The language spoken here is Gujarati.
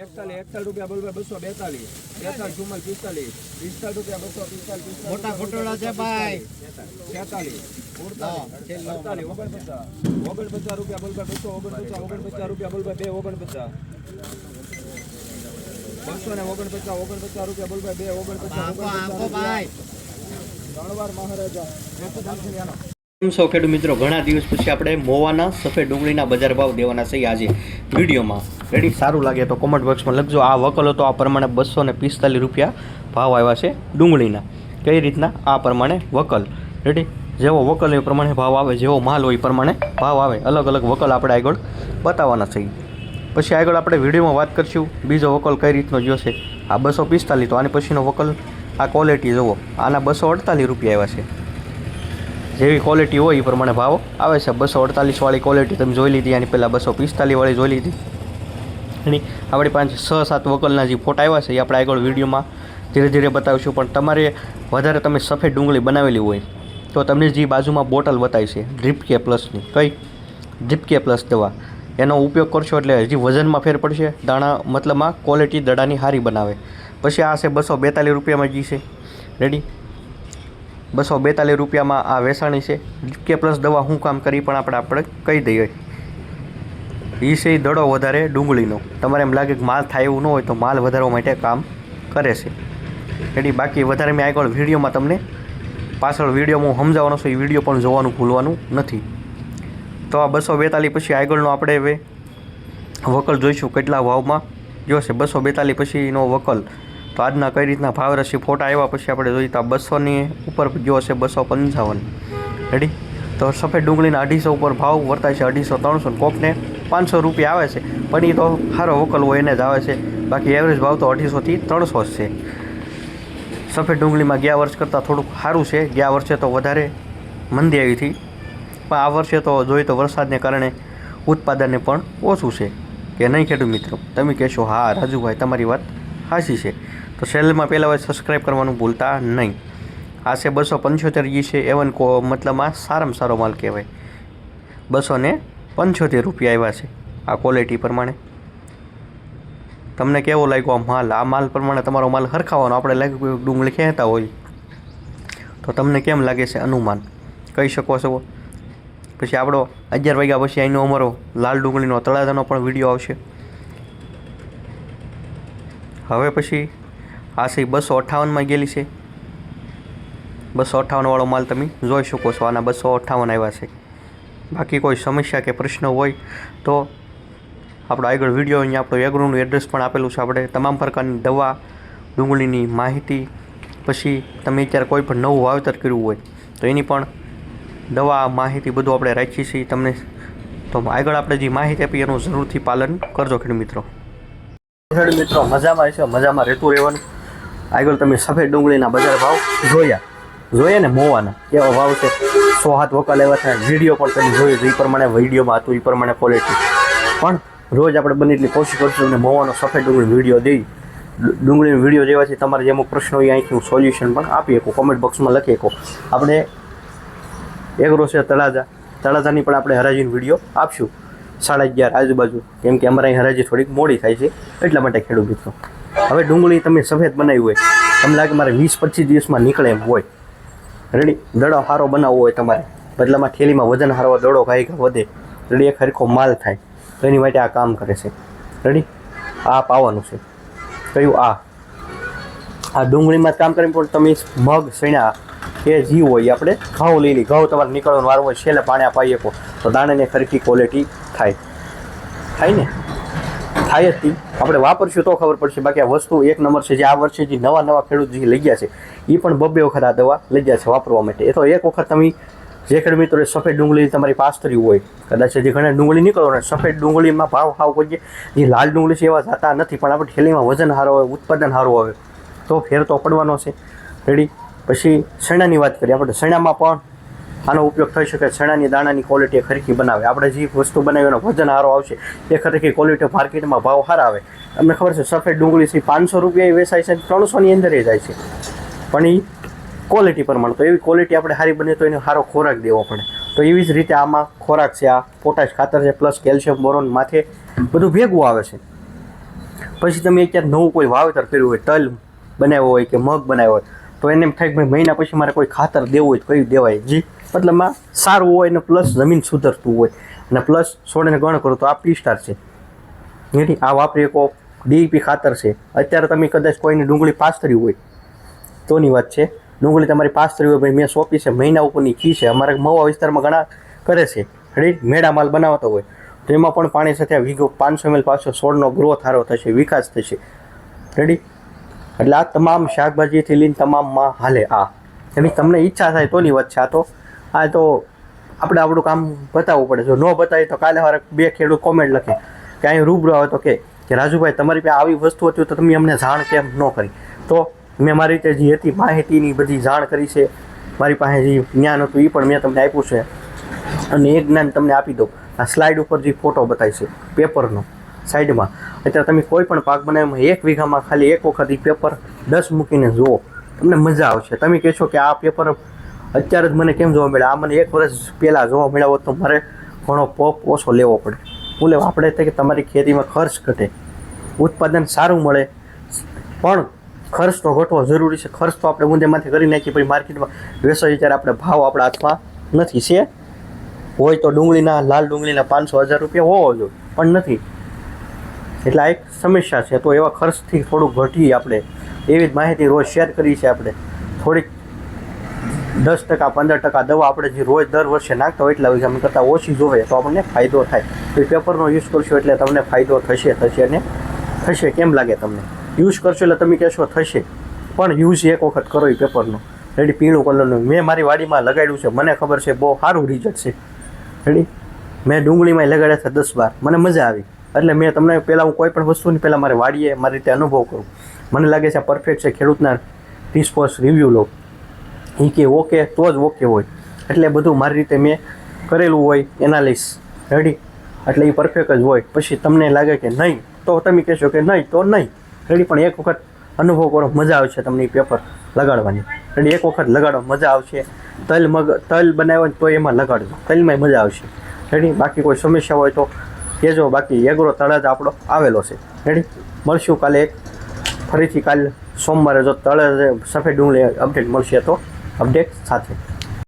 41 રૂપિયા બોલ 242 43 44 45 45 રૂપિયા 245 મોટા ખોટોડા છે ભાઈ 46 48 49 રૂપિયા બોલ 249 રૂપિયા બોલ 249 249 રૂપિયા બોલ 249 ભાઈ ત્રણ વાર મહારાજા કેમ છો ખેડૂત મિત્રો? ઘણા દિવસ પછી આપણે મોવાના સફેદ ડુંગળીના બજાર ભાવ દેવાના છે આજે વિડીયોમાં. રેડી? સારું લાગે તો કોમેન્ટ બોક્સમાં લખજો. આ વકલ હતો, આ પ્રમાણે 245 રૂપિયા ભાવ આવ્યા છે ડુંગળીના. કઈ રીતના? આ પ્રમાણે વકલ. રેડી? જેવો વકલ એ પ્રમાણે ભાવ આવે, જેવો માલ હોય એ પ્રમાણે ભાવ આવે. અલગ અલગ વકલ આપણે આગળ બતાવવાના છે. પછી આગળ આપણે વિડીયોમાં વાત કરીશું બીજો વકલ કઈ રીતનો ગયો છે. આ 245, તો આની પછીનો વકલ આ ક્વોલિટી જુઓ, આના 248 રૂપિયા આવ્યા છે. જેવી ક્વોલિટી હોય એ પ્રમાણે ભાવ આવે છે. 248 વાળી ક્વોલિટી તમે જોઈ લીધી, આની પહેલાં 245 વાળી જોઈ લીધી. એની આપણી પાસે 6-7 વકલના જે ફોટા આવ્યા છે એ આપણે આગળ વિડીયોમાં ધીરે ધીરે બતાવીશું. પણ તમારે વધારે તમે સફેદ ડુંગળી બનાવેલી હોય તો તમને જે બાજુમાં બોટલ બતાવી છે ડ્રીપકે પ્લસની, કઈ ડ્રીપકે પ્લસ દવા, એનો ઉપયોગ કરશો એટલે હજી વજનમાં ફેર પડશે. દાણા મતલબમાં ક્વોલિટી દડાની સારી બનાવે. પછી આ છે 242 રૂપિયામાં જે છે. રેડી? 242 રૂપિયામાં આ વેચાણી છે. કે પ્લસ દવા શું કામ કરી પણ આપણે કહી દઈએ. એ છે દડો વધારે ડુંગળીનો. તમારે એમ લાગે કે માલ થાય એવું ન હોય તો માલ વધારવા માટે કામ કરે છે. રેડી? બાકી વધારે મેં આગળ વિડીયોમાં તમને પાછળ વિડીયોમાં હું સમજાવવાનો છું, એ વિડીયો પણ જોવાનું ભૂલવાનું નથી. તો આ 242 પછી આગળનો આપણે હવે વકલ જોઈશું કેટલા ભાવમાં જોશે. 242 પછીનો વકલ તો આજના કઈ રીતના ભાવ રહેશે. ફોટા આવ્યા પછી આપણે જોઈએ તો 200ની ઉપર ગયો હશે 255. રેડી? તો સફેદ ડુંગળીના 250 ઉપર ભાવ વર્તાય છે. 250, 300, કોકને 500 રૂપિયા આવે છે, પણ એ તો સારો વકલ હોય એને જ આવે છે. બાકી એવરેજ ભાવ તો 250 થી 300 જ છે. સફેદ ડુંગળીમાં ગયા વર્ષ કરતાં થોડુંક સારું છે. ગયા વર્ષે તો વધારે મંદી આવી હતી, પણ આ વર્ષે તો જોઈએ તો વરસાદને કારણે ઉત્પાદનને પણ ઓછું છે. કે નહીં ખેડૂત મિત્રો? તમે કહેશો હા રાજુભાઈ તમારી વાત સાચી છે. તો ચેનલમાં પહેલાં હવે સબસ્ક્રાઈબ કરવાનું ભૂલતા નહીં. આ છે 275 જે છે એવન મતલબ આ સારામાં સારો માલ કહેવાય. 275 રૂપિયા આવ્યા છે આ ક્વોલિટી પ્રમાણે. તમને કેવો લાગ્યો આ માલ? આ માલ પ્રમાણે તમારો માલ હરખાવાનો. આપણે લાગ્યું ડુંગળી કહેતા હોય તો તમને કેમ લાગે છે અનુમાન કહી શકો છો. પછી આપણો 11 વાગ્યા પછી અહીંનો અમારો લાલ ડુંગળીનો તળાજાનો પણ વિડીયો આવશે. હવે પછી આ છે 258માં ગયેલી છે. 258 વાળો માલ તમે જોઈ શકો છો. આના 258 આવ્યા છે. બાકી કોઈ સમસ્યા કે પ્રશ્ન હોય તો આપણો આગળ વિડીયો અહીંયા આપણો એગ્રોનું એડ્રેસ પણ આપેલું છે. આપણે તમામ પ્રકારની દવા, ડુંગળીની માહિતી, પછી તમે અત્યારે કોઈ પણ નવું વાવેતર કર્યું હોય તો એની પણ દવા માહિતી બધું આપણે રાખીએ છીએ તમને. તો આગળ આપણે જે માહિતી આપી એનું જરૂરથી પાલન કરજો ખેડૂત મિત્રો. ખેડૂત મિત્રો મજામાં છે, મજામાં રહેતું રહેવાનું. આગળ તમે સફેદ ડુંગળીના બજાર ભાવ જોઈએ ને મોવાના કેવા ભાવ છે. 107 વકલ એવા થાય. વિડીયો પણ તમે જોયો એ પ્રમાણે વિડીયોમાં હતું એ પ્રમાણે ક્વોલિટી. પણ રોજ આપણે બને એટલી કોશિશ કરશું અને મોવાનો સફેદ ડુંગળી વિડીયો દઈ. ડુંગળીનો વિડીયો જેવાથી તમારે જે અમુક પ્રશ્નો હોય અહીંથી હું સોલ્યુશન પણ આપી શકું, કોમેન્ટ બોક્સમાં લખી શકો. આપણે એગ્રો છે તળાજાની પણ આપણે હરાજીનો વિડીયો આપશું 11:30 આજુબાજુ, કેમ કે અમારે અહીં હરાજી થોડીક મોડી થાય છે એટલા માટે ખેડૂત મિત્રો. હવે ડુંગળી તમે સફેદ બનાવી હોય, તમને લાગે મારે 20-25 દિવસમાં નીકળે એમ હોય. રેડી? દડો સારો બનાવવો હોય તમારે, બદલામાં થેલીમાં વજન સારો દડો ખાઈ વધે. રેડી? એક હરખો માલ થાય તો એની માટે આ કામ કરે છે. રેડી? આ પાવાનું છે કયું? આ ડુંગળીમાં કામ કરીને પણ તમે મગ, સણા એ જીવ હોય આપણે ઘઉં લઈ લી. ઘઉં તમારે નીકળવાનું વાર હોય, છેલ્લે પાણી પાઈ શકો તો દાણાને ખરખી ક્વોલિટી થાય ને? થાય જ નહીં. આપણે વાપરશું તો ખબર પડશે. બાકી આ વસ્તુ એક નંબર છે. જે આ વર્ષે જે નવા ખેડૂત જે લઈ ગયા છે એ પણ 2 વખત આ દવા લઈ ગયા છે વાપરવા માટે. એ તો એક વખત તમે જે ખેડૂત મિત્રો સફેદ ડુંગળી તમારી પાસ થયું હોય, કદાચ જે ઘણા ડુંગળી નીકળો ને સફેદ ડુંગળીમાં ભાવ સાવ કરીએ જે લાલ ડુંગળી છે એવા જતા નથી, પણ આપણે થેલીમાં વજન સારું હોય, ઉત્પાદન સારું આવે તો ફેર તો પડવાનો છે. રેડી? પછી સણાની વાત કરીએ આપણે. સણામાં પણ આનો ઉપયોગ થઈ શકે. સણાની દાણાની ક્વોલિટી ખરખી બનાવે. આપણે જે વસ્તુ બનાવી એનો વજન સારો આવશે એ ખરખી ક્વોલિટી માર્કેટમાં ભાવ સારા આવે. તમને ખબર છે સફેદ ડુંગળી છે 500 રૂપિયા વેચાય છે, 300ની અંદર એ જાય છે. પણ એ ક્વોલિટી પ્રમાણે. તો એવી ક્વોલિટી આપણે સારી બને તો એને સારો ખોરાક દેવો પડે. તો એવી જ રીતે આમાં ખોરાક છે. આ પોટાશ ખાતર છે પ્લસ કેલ્શિયમ, બોરોન માથે બધું ભેગું આવે છે. પછી તમે અત્યારે નવું કોઈ વાવેતર કર્યું હોય, તલ બનાવ્યો હોય કે મગ બનાવ્યો હોય, તો એને એમ થાય કે ભાઈ મહિના પછી મારે કોઈ ખાતર દેવું હોય તો કયું દેવાય? જી મતલબમાં સારું હોય ને પ્લસ જમીન સુધરતું હોય અને પ્લસ છોડને ગણ કરો તો આ P-Star છે, એથી આ વાપરી શકો. DEP ખાતર છે. અત્યારે તમે કદાચ કોઈની ડુંગળી પાસ્તરી હોય તોની વાત છે, ડુંગળી તમારી પાસ્તરી હોય, ભાઈ મેં સોંપી છે, મહિના ઉપરની ખી છે, અમારા મહુવા વિસ્તારમાં ઘણા કરે છે, રેડી મેળા માલ બનાવતો હોય તો એમાં પણ પાણી સાથે વીઘો 500 ml પાછો છોડનો ગ્રોથ સારો થશે, વિકાસ થશે, રેડી. એટલે આ તમામ શાકભાજીથી લઈને તમામમાં હાલે આ. એની તમને ઈચ્છા થાય તોની વાત છે. આ તો આપણે આપણું કામ બતાવવું પડે. જો ન બતાવીએ તો કાલે વારે 2 ખેડૂત કોમેન્ટ લખે કે અહીં રૂબરૂ આવે તો કે રાજુભાઈ તમારી પાસે આવી વસ્તુ હતી તો તમે અમને જાણ કેમ ન કરી? તો મેં મારી રીતે જે હતી માહિતીની બધી જાણ કરી છે, મારી પાસે જે જ્ઞાન હતું એ પણ મેં તમને આપ્યું છે અને એ જ્ઞાન તમને આપી દઉં. આ સ્લાઇડ ઉપર જે ફોટો બતાવી છે પેપરનો સાઈડમાં, અત્યારે તમે કોઈ પણ પાક બનાવવામાં 1 વીઘામાં ખાલી એક વખત એ પેપર 10 મૂકીને જુઓ, તમને મજા આવશે. તમે કહેશો કે આ પેપર અત્યારે જ મને કેમ જોવા મળે, આ મને 1 વર્ષ પહેલાં જોવા મળ્યા હોત તો મારે ઘણો પોપ ઓછો લેવો પડે. બોલે આપણે કે તમારી ખેતીમાં ખર્ચ ઘટે, ઉત્પાદન સારું મળે, પણ ખર્ચ તો ઘટવો જરૂરી છે. ખર્ચ તો આપણે ઊંધેમાંથી કરી નાખીએ, પછી માર્કેટમાં વેચાય ત્યારે આપણે ભાવ આપણા હાથમાં નથી. છે હોય તો ડુંગળીના લાલ ડુંગળીના 500-1000 રૂપિયા હોવો જોઈએ, પણ નથી. એટલે આ એક સમસ્યા છે. તો એવા ખર્ચથી થોડુંક ઘટીએ આપણે, એવી જ માહિતી રોજ શેર કરી છે આપણે. થોડીક 10% 15% દવા આપણે જે રોજ દર વર્ષે નાખતા હોય એટલા વીઘામાં કરતાં ઓછી જોવે તો આપણને ફાયદો થાય. તો એ પેપરનો યુઝ કરશો એટલે તમને ફાયદો થશે અને થશે. કેમ લાગે તમને? યુઝ કરશો એટલે તમે કહેશો થશે, પણ યુઝ એક વખત કરો એ પેપરનો. રેડી પીળું કલરનું મેં મારી વાડીમાં લગાડ્યું છે, મને ખબર છે બહુ સારું રિઝલ્ટ છે. રેડી મેં ડુંગળીમાં લગાડ્યા હતા 10-12, મને મજા આવી. એટલે મેં તમને પહેલાં હું કોઈ પણ વસ્તુની પહેલાં મારે વાડીએ મારી રીતે અનુભવ કરું. મને લાગે છે પરફેક્ટ છે, ખેડૂતના રિસ્પોન્સ રિવ્યૂ લો, એ કે ઓકે તો જ ઓકે હોય. એટલે બધું મારી રીતે મેં કરેલું હોય એનાલિસ, રેડી. એટલે એ પરફેક્ટ જ હોય. પછી તમને લાગે કે નહીં તો તમે કહેશો કે નહીં તો નહીં, રેડી. પણ એક વખત અનુભવ કરો, મજા આવશે તમને એ પેપર લગાડવાની. રેડી એક વખત લગાડો, મજા આવશે. તલ બનાવ્યો તો એમાં લગાડજો, તલમાં મજા આવશે, રેડી. બાકી કોઈ સમસ્યા હોય તો કહેજો. બાકી એગ્રો તળાજ આપણો આવેલો છે, રેડી. મળશું કાલે ફરીથી કાલે સોમવારે જો તળાજ સફેદ ડુંગળી અપડેટ મળશે તો અપડેટ સાથે.